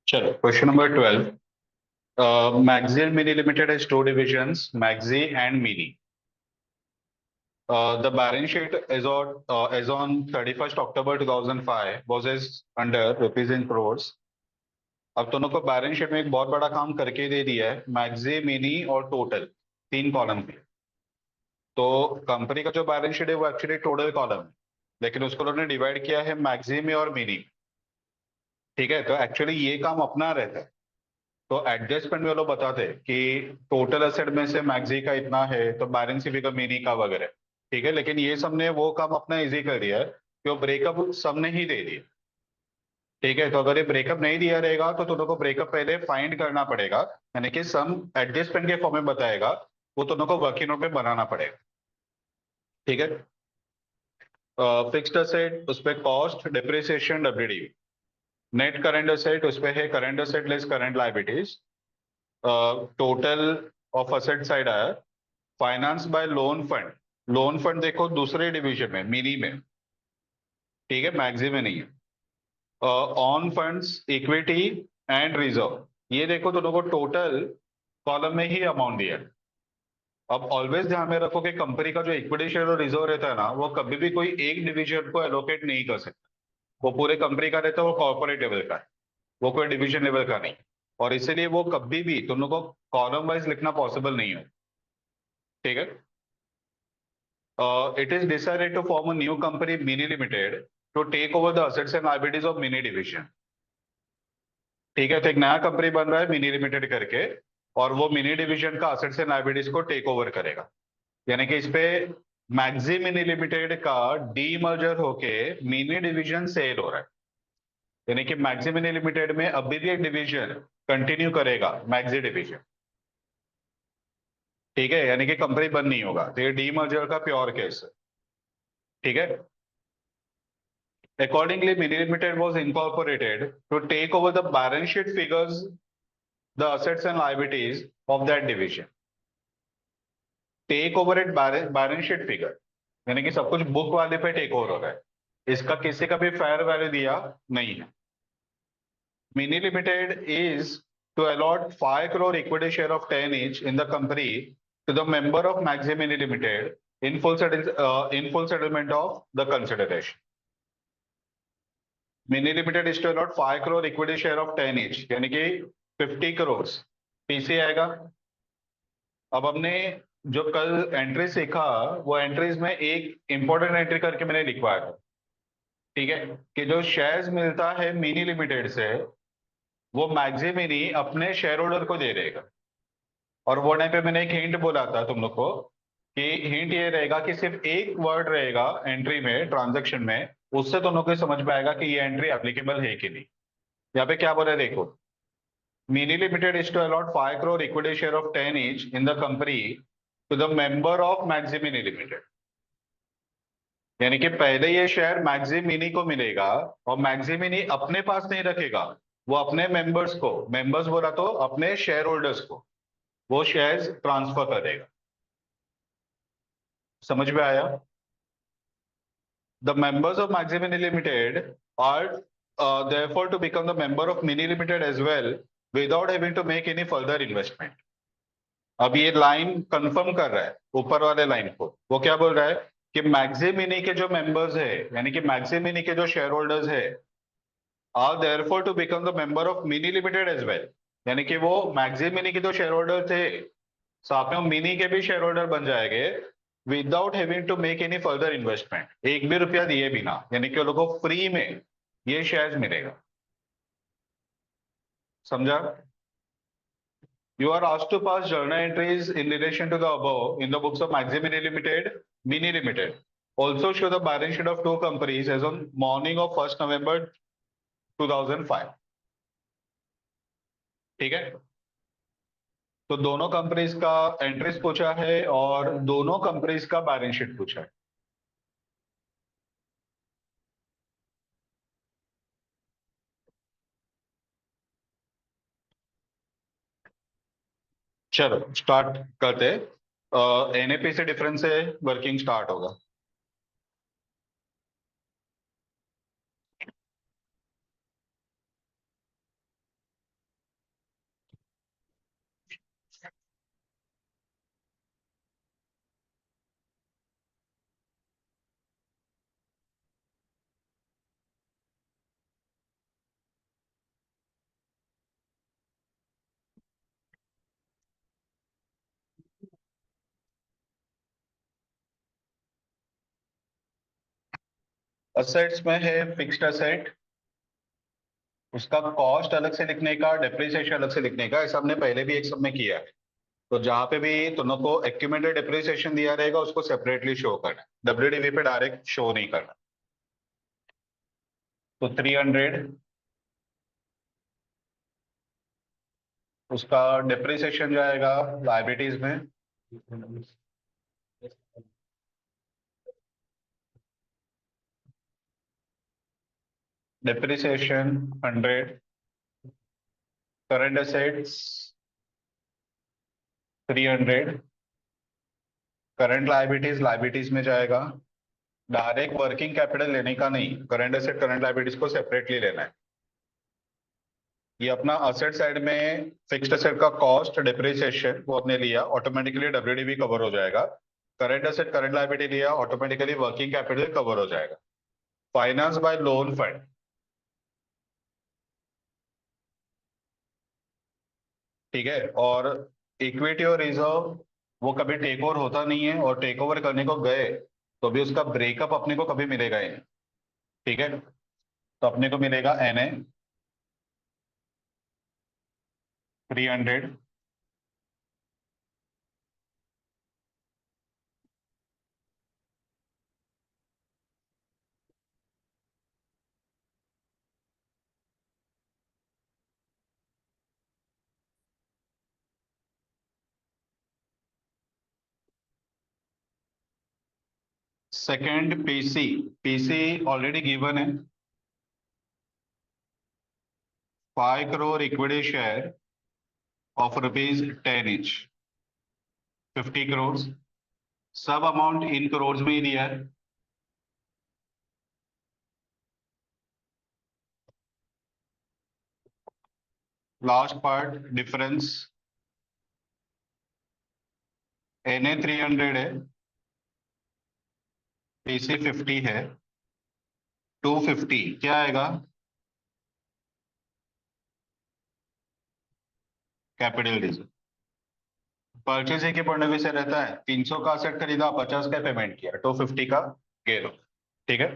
चलो question number 12। Maxi and Mini Limited has two divisions, Maxi and Mini. The balance sheet as on 31st October 2005 was as under rupees in crores. अब दोनों को balance sheet में एक बहुत बड़ा काम करके दे दिया है, मैक्सी, मिनी और टोटल, तीन कॉलम पे। तो कंपनी का जो बैलेंस शीट है वो एक्चुअली टोटल कॉलम है, लेकिन उसको उन्होंने डिवाइड किया है मैक्सी में और मिनी। ठीक है, तो एक्चुअली ये काम अपना रहता है। तो एडजस्टमेंट में वो लोग बताते हैं कि टोटल एसेट में से मैक्सी का इतना है तो बैलेंस शीट का मिनी का वगैरह। ठीक है, लेकिन ये सब ने वो काम अपना इजी कर दिया है कि वो ब्रेकअप सब ने ही दे दिया। ठीक है, तो अगर ये ब्रेकअप नहीं दिया रहेगा तो दोनों को ब्रेकअप पहले फाइंड करना पड़ेगा, यानी कि सम एडजस्टमेंट के फॉर्म में बताएगा, वो दोनों को वर्किंग नोट में बनाना पड़ेगा। ठीक है, फिक्स्ड असेट उस पर cost depreciation WD, net current asset उस पर है current asset less current liabilities, total of asset side आया। Finance by loan fund, loan fund देखो दूसरे डिवीजन में, मिनी में। ठीक है, मैक्सिम में नहीं है। On funds equity and reserve, ये देखो दोनों को टोटल कॉलम में ही अमाउंट दिया है। अब ऑलवेज ध्यान में रखो कि कंपनी का जो इक्विटी शेयर और रिजर्व रहता है ना, वो कभी भी कोई एक डिवीजन को एलोकेट नहीं कर सकता। वो पूरे कंपनी का रहता है, वो कॉर्पोरेट लेवल का है, वो कोई डिवीजन लेवल का नहीं। और इसीलिए वो कभी भी दोनों को कॉलम वाइज लिखना पॉसिबल नहीं है। ठीक है, it is decided to form a new company, Mini Limited, to take over the assets and liabilities of Mini Division. ठीक है, तो एक नया कंपनी बन रहा है मिनी लिमिटेड करके, और वो मिनी डिवीजन का असेट्स एंड लायबिलिटीज को टेक ओवर करेगा। यानी कि इस पे मैक्सी मिनी लिमिटेड का डीमर्जर होके मिनी डिवीजन सेल हो रहा है। यानी कि मैक्सी मिनी लिमिटेड में अभी भी एक डिवीजन कंटिन्यू करेगा, मैक्सी डिवीजन। ठीक है, यानी कि कंपनी बंद नहीं होगा, तो ये डीमर्जर का प्योर केस है। ठीक है, accordingly, Mini Limited was incorporated to take over the balance sheet figures, the assets and liabilities of that division. Take over at balance sheet figure, यानी कि सब कुछ बुक वाले पे टेक ओवर हो रहा है, इसका किसी का भी फेयर वैल्यू दिया नहीं है। Mini Limited is to allot 5 crore equity share of 10 each in the company to the member of Maxi Mini Limited in full settlement of the consideration. Mini limited is to allot 5 crore equity share of 10 each, यानी कि 50 crore PC आएगा। अब हमने जो कल entry सीखा, वो entries में एक इंपॉर्टेंट एंट्री करके मैंने लिखवाया था। ठीक है, कि जो शेयर्स मिलता है मिनी लिमिटेड से, वो मैक्सी मिनी अपने शेयर होल्डर को दे देगा। और वो टाइम पे मैंने एक हिंट बोला था तुम लोग को, कि हिंट ये रहेगा कि सिर्फ एक वर्ड रहेगा एंट्री में, ट्रांजैक्शन में, उससे तुम लोग को समझ में आएगा कि ये एंट्री एप्लीकेबल है कि नहीं। यहाँ पे क्या बोला है देखो, Mini Limited is to allot 5 crore equity share of 10 each in the company to the member of Maxi Mini Limited. यानी कि पहले ये शेयर मैक्सी मिनी को मिलेगा, और मैक्सी मिनी अपने पास नहीं रखेगा, वो अपने मेंबर्स को, मेंबर्स बोला तो अपने शेयर होल्डर्स को वो शेयर्स ट्रांसफर करेगा। समझ में आया? The members of maxi mini limited are therefore to become the member of Mini Limited as well without having to make any further investment. अब ये लाइन कंफर्म कर रहा है ऊपर वाले लाइन को, वो क्या बोल रहा है कि मैक्सी मिनी के जो मेंबर्स है, यानी कि मैक्सी मिनी के जो शेयर होल्डर्स है, are therefore to become the member of mini limited as well. यानी कि वो मैक्सी मिनी के जो शेयर होल्डर थे, साथ में मिनी के भी शेयर होल्डर बन जाएंगे, without having to make any further investment, एक भी रुपया दिए बिना। यानी कि वो लोगों को फ्री में ये शेयर मिलेगा। समझा? You are asked to pass journal entries in relation to the above in the books of Maxi Mini Limited, Mini Limited. Also show the balance sheet of two companies as on morning of 1st November 2005. ठीक है, तो दोनों companies का entries पूछा है और दोनों companies का बैलेंस शीट पूछा है। चलो स्टार्ट करते। एनएपी से डिफरेंस से वर्किंग स्टार्ट होगा। असेट्स में है फिक्स्ड असेट, उसका कॉस्ट अलग से लिखने का, डेप्रिसिएशन अलग से लिखने का, ऐसा हमने पहले भी एक सब में किया है। तो जहां पे भी दोनों को एक्यूमुलेटेड डेप्रिसिएशन दिया रहेगा उसको सेपरेटली शो करना है, डब्ल्यूडीवी पे डायरेक्ट शो नहीं करना। तो 300 उसका डेप्रिसिएशन जाएगा लाइबिलिटीज में। Depreciation 100, current assets 300, current liabilities liabilities में जाएगा। डायरेक्ट वर्किंग कैपिटल लेने का नहीं, करंट एसेट करंट लाइबिलिटीज को सेपरेटली लेना है। ये अपना असेट साइड में फिक्स्ड असेट का कॉस्ट डेप्रिसिएशन वो अपने लिया, ऑटोमेटिकली डब्ल्यूडीवी कवर हो जाएगा। करंट असेट करंट लायबिलिटी लिया, ऑटोमेटिकली वर्किंग कैपिटल कवर हो जाएगा। फाइनेंस बाय लोन फंड, ठीक है। और इक्विटी और रिजर्व वो कभी टेक ओवर होता नहीं है, और टेक ओवर करने को गए तो भी उसका ब्रेकअप अपने को कभी मिलेगा ही नहीं, ठीक है। तो अपने को मिलेगा NA 300, second PC, PC already given है, 5 crore equity share of rupees 10 each, 50 crores, सब अमाउंट इन करोड़ में ही दिया है। लास्ट पार्ट डिफरेंस, एनए 300 है, पीसी 50 है, 250 क्या आएगा, कैपिटल रिजर्व। परचेज के पॉइंट ऑफ व्यू से रहता है, 300 का असेट खरीदा, 50 का पेमेंट किया, 250 का गेन, ठीक है।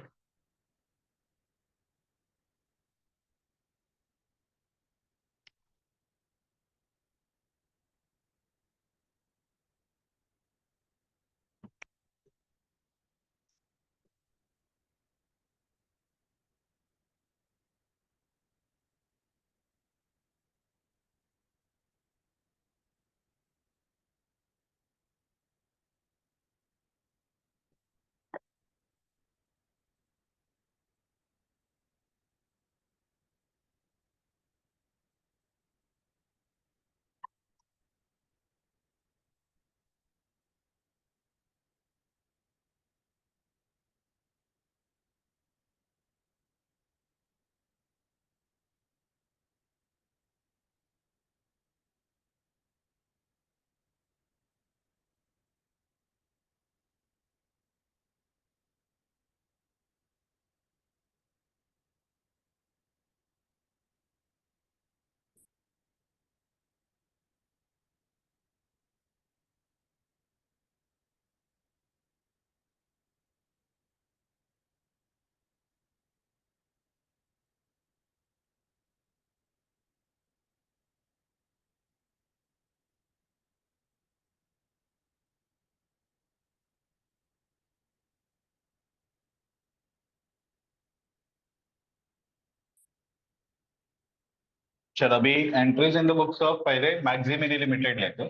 चलो अभी entries in the books of, पहले मैक्सिमिनी लिमिटेड लेते।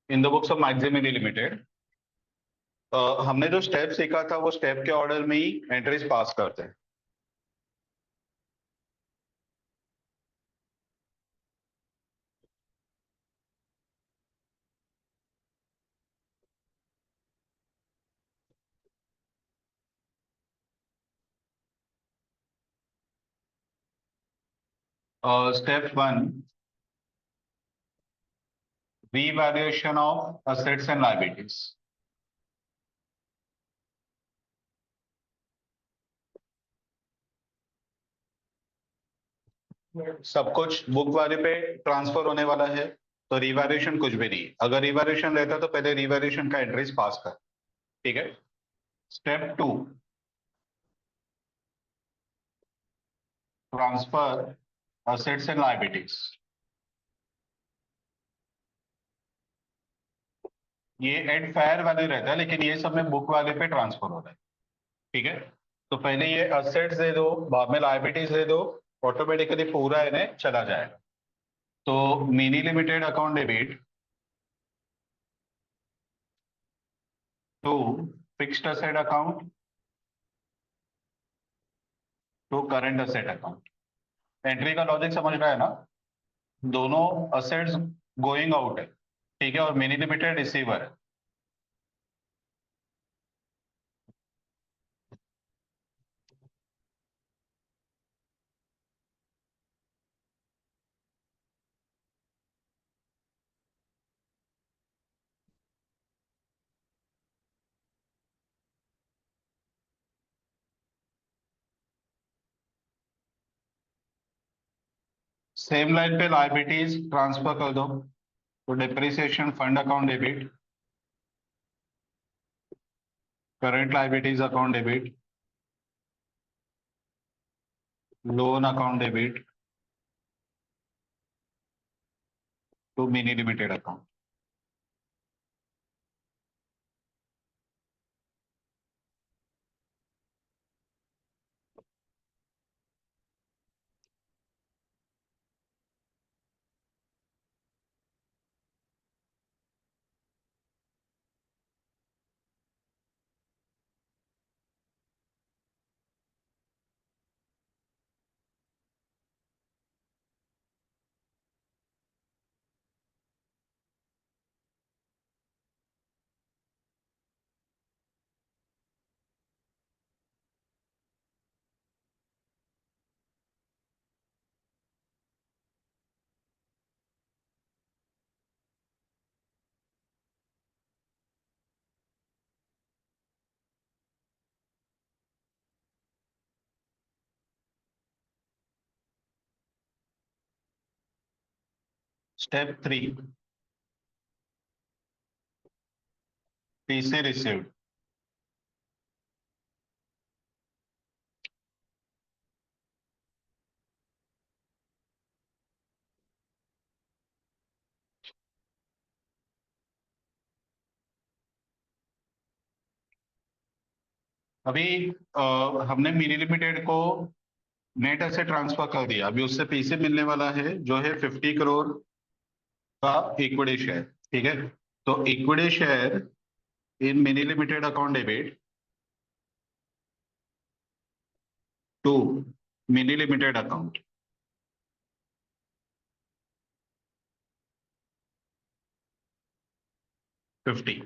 In the books of Maximini limited हमने जो स्टेप सीखा था वो स्टेप के ऑर्डर में ही एंट्रीज पास करते हैं। Step 1, revaluation of assets and liabilities. सब कुछ बुक वैल्यू पे ट्रांसफर होने वाला है, तो रिवैल्यूएशन कुछ भी नहीं। अगर रिवैल्यूएशन रहता तो पहले रिवैल्यूएशन का एंट्रीज पास कर। ठीक है। Step 2, transfer assets and liabilities. ये एट फेयर वैल्यू रहता है, लेकिन ये सब में बुक वैल्यू पे ट्रांसफर हो रहा है। ठीक है। तो पहले ये असेट्स दे दो, बाद में लायबिलिटीज दे दो, ऑटोमेटिकली पूरा इन्हें चला जाएगा। तो mini limited account debit to fixed asset account to current asset account. Entry का लॉजिक समझ रहा है ना? दोनों असेट्स गोइंग आउट है, ठीक है, और मिनी लिमिटेड रिसीवर है। सेम लाइन पे लायबिलिटीज ट्रांसफर कर दो, तो depreciation fund account debit, current liabilities account debit, loan account debit to mini limited account. Step 3, PC received. अभी हमने मिनी लिमिटेड को नेट एसेट ट्रांसफर कर दिया, अभी उससे पीसी मिलने वाला है जो है 50 करोड़ का इक्विटी शेयर। ठीक है। तो equity share in mini limited account debit to mini limited account 50।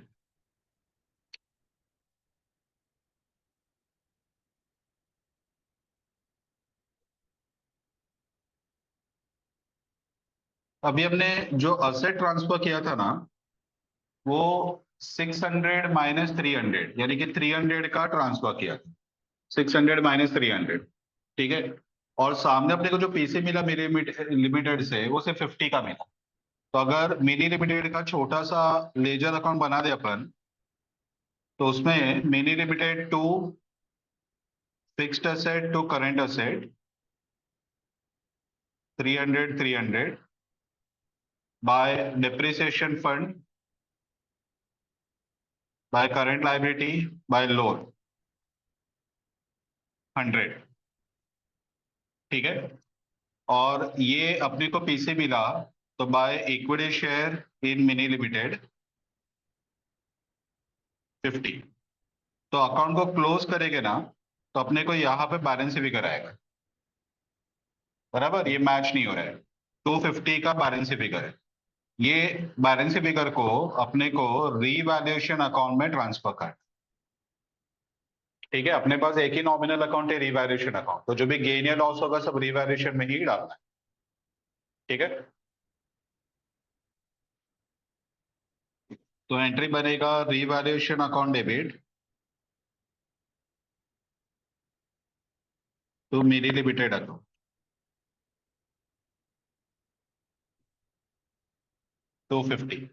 अभी हमने जो असेट ट्रांसफर किया था ना, वो 600 माइनस 300, यानी कि 300 का ट्रांसफर किया था। 600 - 300। ठीक है। और सामने अपने को जो पीसी मिला मिनी लिमिटेड से, वो सिर्फ 50 का मिला। तो अगर मिनी लिमिटेड का छोटा सा लेजर अकाउंट बना दे अपन, तो उसमें mini limited to fixed asset to current asset 300 by depreciation fund by current liability by loan 100। ठीक है। और ये अपने को पीसी मिला, तो by equity share in mini limited 50। तो अकाउंट को क्लोज करेंगे ना, तो अपने को यहाँ पे बैलेंस भी कराएगा। बराबर, ये मैच नहीं हो रहा है। 250 का बैलेंस फिगर है। ये बैलेंस फिगर को अपने को रीवैल्यूएशन अकाउंट में ट्रांसफर कर। ठीक है। अपने पास एक ही नॉमिनल अकाउंट है, रीवैल्यूएशन अकाउंट, तो जो भी गेन या लॉस होगा सब रीवैल्यूएशन में ही डालना है। ठीक है। तो एंट्री बनेगा रीवैल्यूएशन अकाउंट डेबिट टू मेरी लिमिटेड अकाउंट। $250।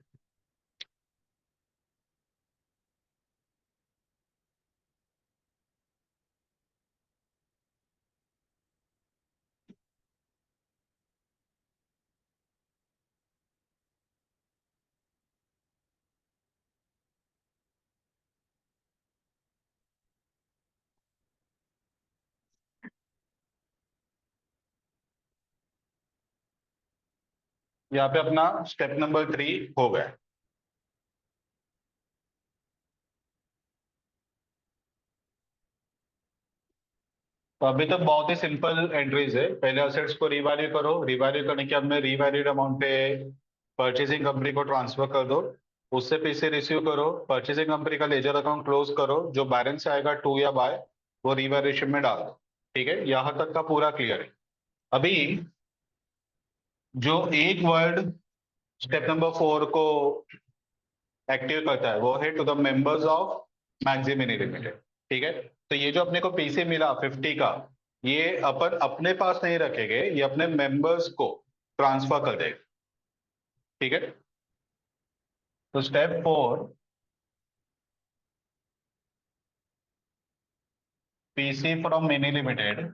यहाँ पे अपना स्टेप नंबर 3 हो गया। तो अभी तो बहुत ही सिंपल एंट्रीज है। पहले असेट्स को रिवैल्यू करो, रिवैल्यू करने के बाद में रिवैल्यूड अमाउंट पे परचेसिंग कंपनी को ट्रांसफर कर दो, उससे पैसे रिसीव करो, परचेसिंग कंपनी का लेजर अकाउंट क्लोज करो, जो बैलेंस आएगा टू या बाय वो रिवैल्यूएशन में डाल दो। ठीक है, यहाँ तक का पूरा क्लियर है। अभी जो एक वर्ड स्टेप नंबर 4 को एक्टिव करता है वो है to the members of Maximini limited. ठीक है, तो ये जो अपने को पीसी मिला 50 का, ये अपन अपने पास नहीं रखेंगे, ये अपने मेंबर्स को ट्रांसफर कर देंगे। ठीक है, तो step 4, PC from mini limited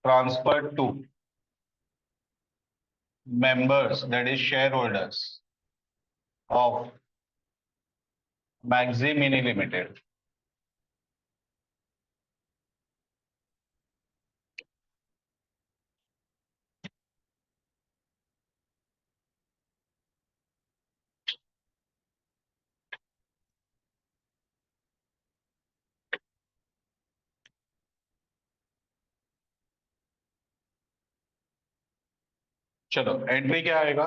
transfer to members that is share holders of maxi mini limited. चलो एंट्री क्या आएगा?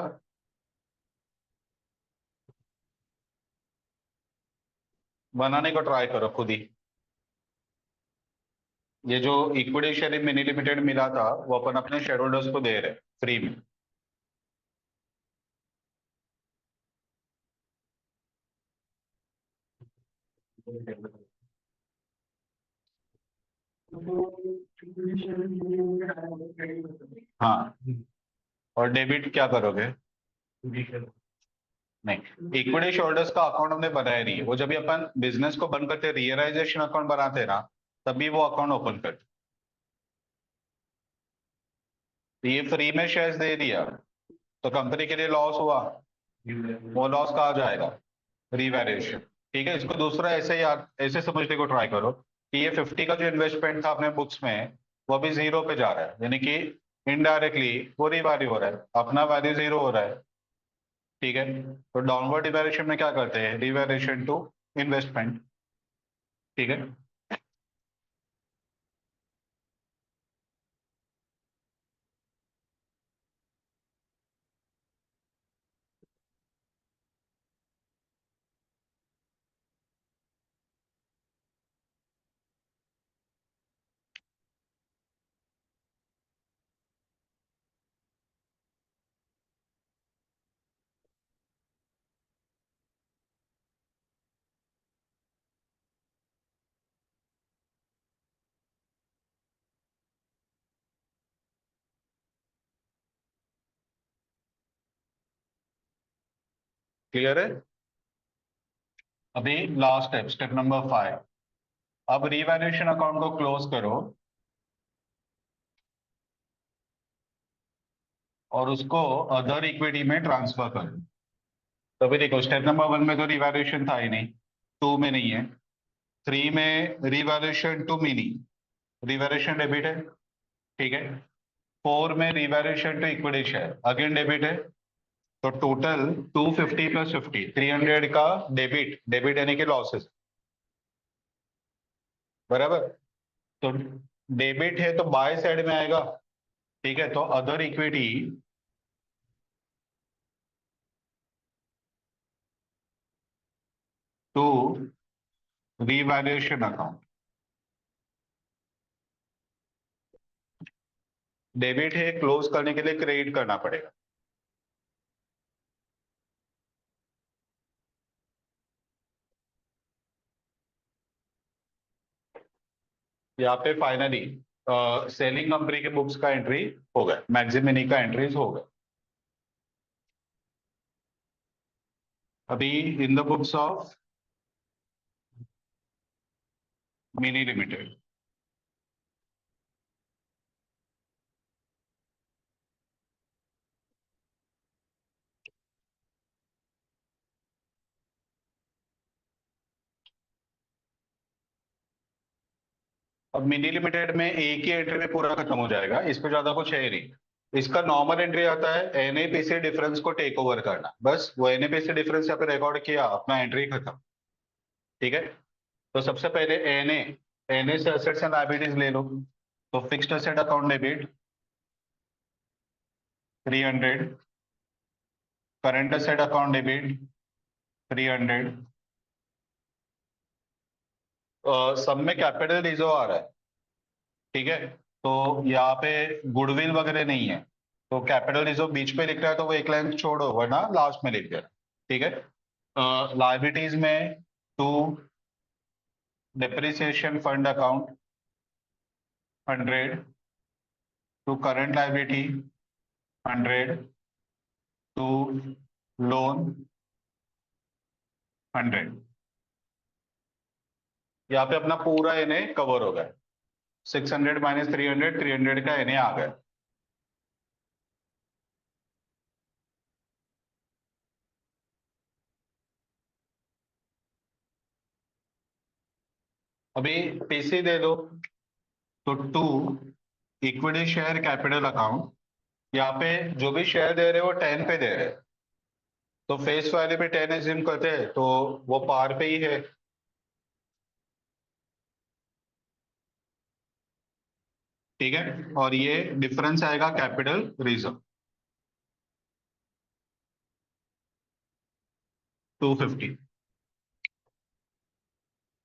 बनाने को ट्राई करो खुद ही। ये जो equity share in mini limited मिला था वो अपन अपने शेयर होल्डर्स को दे रहे फ्री में। हाँ, और डेबिट क्या करोगे? नहीं, इक्विटी होल्डर्स का अकाउंट हमने बनाया नहीं है। वो जब भी अपन बिजनेस को बंद करते रियलाइजेशन अकाउंट बनाते हैं ना, तभी वो अकाउंट ओपन करते। तो ये फ्री में शेयर्स दे दिया तो कंपनी के लिए लॉस हुआ, वो लॉस कहाँ जाएगा? रिवैल्यूएशन। ठीक है, इसको दूसरा ऐसे यार ऐसे समझने को ट्राई करो कि ये 50 का जो इन्वेस्टमेंट था अपने बुक्स में वो अभी जीरो पे जा रहा है, यानी कि इनडायरेक्टली वो रिवैल्यू हो रहा है, अपना वैल्यू जीरो हो रहा है। ठीक है, तो डाउनवर्ड रिवैल्यूएशन में क्या करते हैं? Revaluation to investment. ठीक है, क्लियर है। अभी लास्ट स्टेप, स्टेप नंबर 5। अब रिवैल्यूएशन अकाउंट को क्लोज करो और उसको अदर इक्विटी में ट्रांसफर करो। तो अभी देखो स्टेप नंबर 1 में तो रिवैल्यूएशन था ही नहीं, 2 में नहीं है, 3 में revaluation to mini, revaluation debit है। ठीक है, 4 में revaluation to equity share again debit है। तो टोटल 250 प्लस 50 300 का डेबिट, डेबिट यानी कि लॉसेस। बराबर, तो डेबिट है तो बाय साइड में आएगा। ठीक है, तो other equity to revaluation account, debit है क्लोज करने के लिए क्रेडिट करना पड़ेगा। यहाँ पे फाइनली सेलिंग कंपनी के बुक्स का एंट्री हो गया, मैक्सिमिनी का एंट्रीज हो गया। अभी in the books of mini limited, अब मिनी लिमिटेड में एक ही एंट्री में पूरा खत्म हो जाएगा, इस पे ज्यादा कुछ है ही नहीं। इसका नॉर्मल एंट्री आता है एनएपीसी डिफरेंस को टेक ओवर करना, बस वो एनएपीसी डिफरेंस यहाँ पे रिकॉर्ड किया, अपना एंट्री खत्म। ठीक है, तो सबसे पहले एनए, एनए से एसेट्स एंड लायबिलिटीज ले लो। तो fixed asset account debit 300, current asset account debit 300, सब में कैपिटल रिजर्व आ रहा है। ठीक है, तो यहाँ पे गुडविल वगैरह नहीं है, तो कैपिटल रिजर्व बीच पे लिख रहा है तो वो एक लाइन छोड़ो, वरना लास्ट में लिख देना। ठीक है, लायबिलिटीज में to depreciation fund account 100, to current liability 100, to loan 100। यहाँ पे अपना पूरा एनए कवर हो गया, 600 माइनस 300, 300 का एनए आ गया। अभी पीसी दे दो, तो to equity share capital account, यहाँ पे जो भी शेयर दे रहे हैं वो 10 पे दे रहे हैं, तो फेस वैल्यू पे 10 एज्यूम करते हैं तो वो पार पे ही है। ठीक है, और ये डिफरेंस आएगा कैपिटल रिजर्व 250।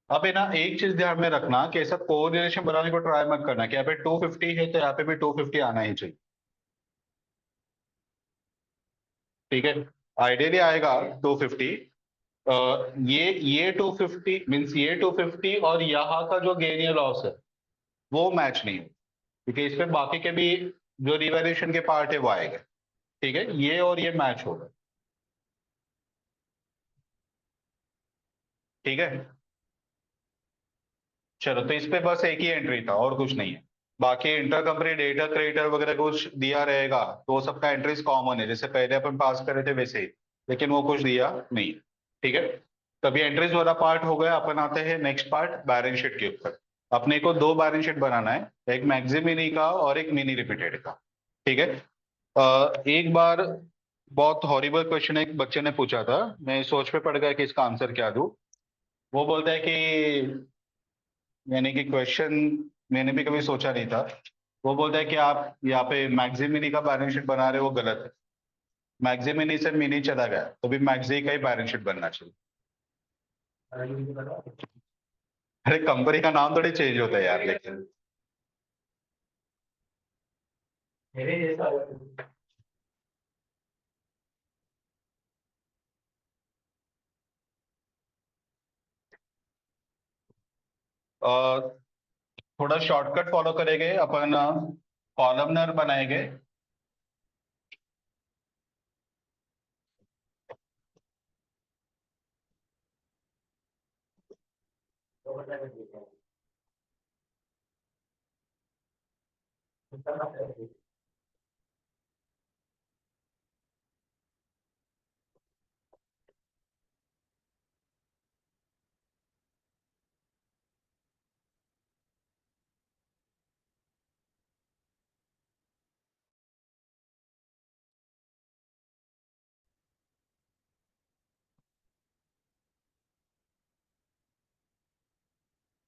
अब है ना, एक चीज ध्यान में रखना कि ऐसा कोरिलेशन बनाने को ट्राई मत करना कि यहाँ पे 250 है तो यहाँ पे भी 250 आना ही चाहिए। ठीक है, आइडियली आएगा 250। ये 250 मीन्स ये 250 और यहाँ का जो गेन या लॉस है वो मैच नहीं हो, क्योंकि इस पे बाकी के भी जो रिवैल्यूएशन के पार्ट है वो आएगा। ठीक है, ये और ये मैच होगा। ठीक है, चलो तो इस पे बस एक ही एंट्री था और कुछ नहीं है। बाकी इंटर कंपनी डेटा क्रेडिटर वगैरह कुछ दिया रहेगा तो वो सबका एंट्रीज कॉमन है, जैसे पहले अपन पास कर रहे थे वैसे ही, लेकिन वो कुछ दिया नहीं। ठीक है, तभी एंट्रीज वाला पार्ट हो गया। अपन आते हैं नेक्स्ट पार्ट, बैलेंस शीट के ऊपर। अपने को दो बैलेंस शीट बनाना है, एक मैक्सिमिनी का और एक मिनी रिपीटेड का। ठीक है, एक बार बहुत हॉरिबल क्वेश्चन एक बच्चे ने पूछा था, मैं सोच पे पड़ गया कि इसका आंसर क्या दूं। वो बोलता है कि यानी कि क्वेश्चन मैंने भी कभी सोचा नहीं था। वो बोलता है कि आप यहाँ पे मैक्सिमिनी का बैलेंस शीट बना रहे हो, वो गलत है। मैक्सिमिनी से मिनी चला गया तो भी मैक्सी का ही बैलेंस शीट बनना चाहिए। अरे कंपनी का नाम थोड़ी चेंज होता है यार, लेकिन थोड़ा शॉर्टकट फॉलो करेंगे अपन, कॉलमनर बनाएंगे।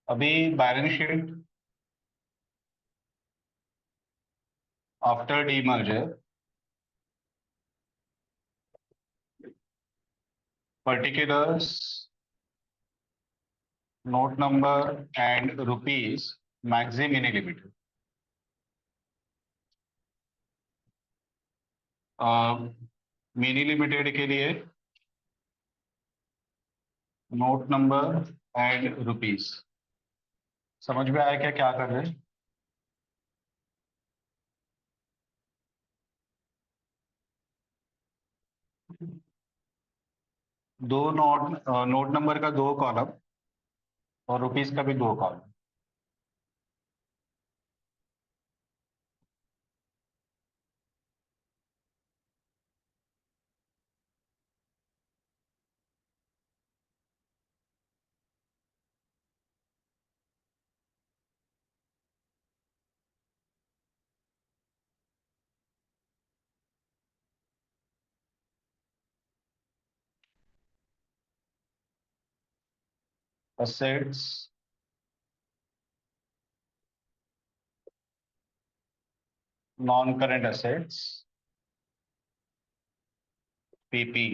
अभी balance sheet after demerger, particulars, note number and rupees, maxi mini limited. Mini limited के लिए नोट नंबर एंड रुपीज। समझ में आया क्या क्या कर रहे हैं? दो नोट नंबर का दो कॉलम और रुपीस का भी दो column. Assets, non current assets, PP.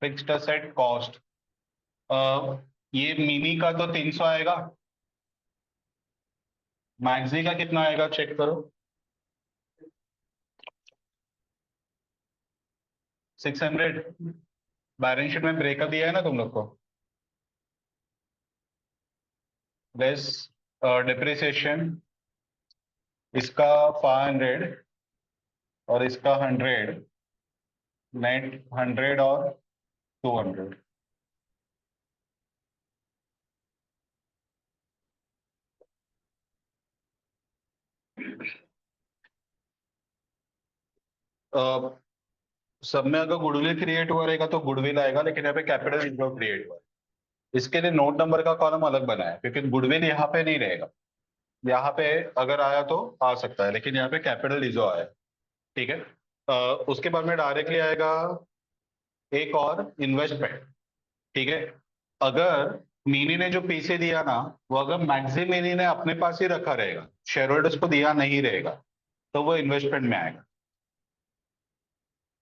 Fixed asset cost, ये मिनी का तो 300 आएगा। मैक्सी का कितना आएगा चेक करो। 600। बैलेंस शीट में ब्रेकअप दिया है ना तुम लोग को। लेस डिप्रिसिएशन, इसका 500 और इसका 100, नेट 100 और 200। सब में अगर गुडविल क्रिएट हुआ रहेगा तो गुडविल आएगा, लेकिन यहाँ पे कैपिटल इनफ्लो क्रिएट हुआ है। इसके लिए नोट नंबर का कॉलम अलग बना है, क्योंकि गुडविल यहाँ पे नहीं रहेगा। यहाँ पे अगर आया तो आ सकता है, लेकिन यहाँ पे कैपिटल इजो आया। ठीक है। उसके बाद में डायरेक्टली आएगा एक और इन्वेस्टमेंट। ठीक है। अगर मीनी ने जो पीछे दिया ना, वो अगर मैक्सिम मीनी ने अपने पास ही रखा रहेगा, शेयर होल्डर्स को दिया नहीं रहेगा, तो वो इन्वेस्टमेंट में आएगा।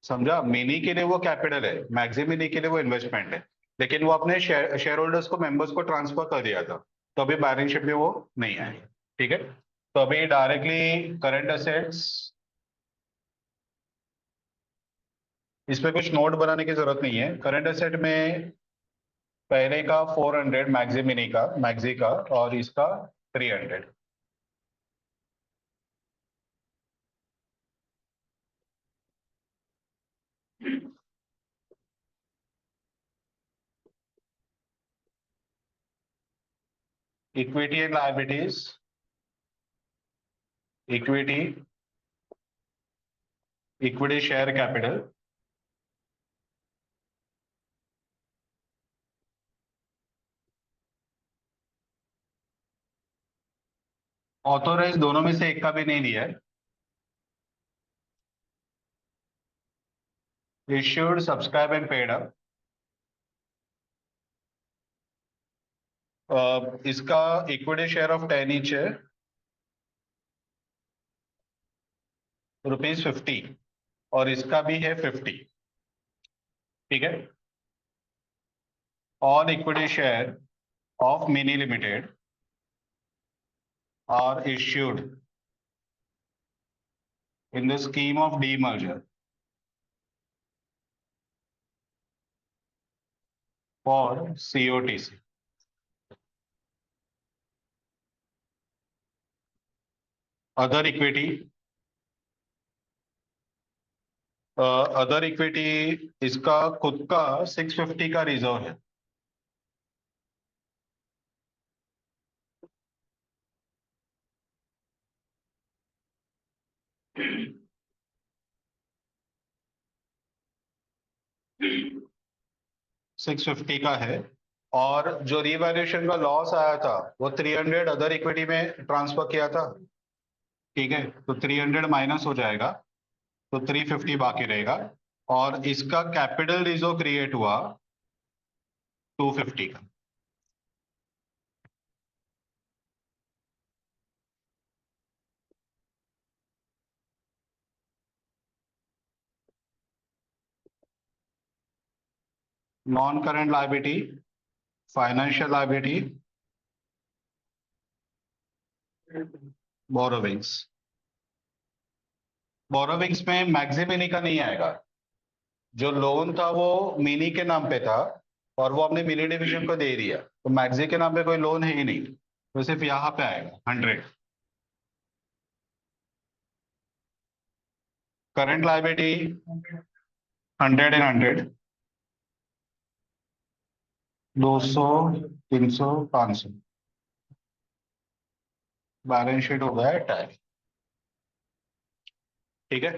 समझा? मिनी के लिए वो कैपिटल है, मैक्सिम मिनी के लिए वो इन्वेस्टमेंट है। लेकिन वो अपने शेयर होल्डर्स को, मेंबर्स को ट्रांसफर कर दिया था, तो अभी बैलेंस शीट में वो नहीं आएगा। ठीक है। तो अभी डायरेक्टली करंट असेट्स, इसमें कुछ नोट बनाने की जरूरत नहीं है। करंट असेट में पहले का 400 मैक्सिम मिनी का, मैक्सी का, और इसका 300। Equity and liabilities, equity, equity share capital, authorise दोनों में से एक का भी नहीं दिया है। Issued, subscribe and paid up, इसका इक्विटी शेयर ऑफ 10 ईच है, ₹50, और इसका भी है 50। ठीक है। All equity share of mini limited are issued in the scheme of demerger for COTC. Other equity, other equity, इसका खुद का 650 का रिजर्व है। सिक्स फिफ्टी का है। और जो रिवैल्यूएशन का लॉस आया था, वो 300 अदर इक्विटी में ट्रांसफर किया था। ठीक है। तो 300 माइनस हो जाएगा, तो 350 बाकी रहेगा। और इसका कैपिटल रिजर्व क्रिएट हुआ 250 का। Non current liability, financial liability, borrowings. Borrowings में मैक्सिमिनी का नहीं आएगा। जो लोन था वो मिनी के नाम पे था और वो अपने मिनी डिवीजन को दे दिया, तो मैक्सी के नाम पे कोई लोन है ही नहीं, तो सिर्फ यहाँ पे आएगा 100। Current liability 100 and 100, 200, 300, 500। Balance sheet हो गया है टाइप। ठीक है।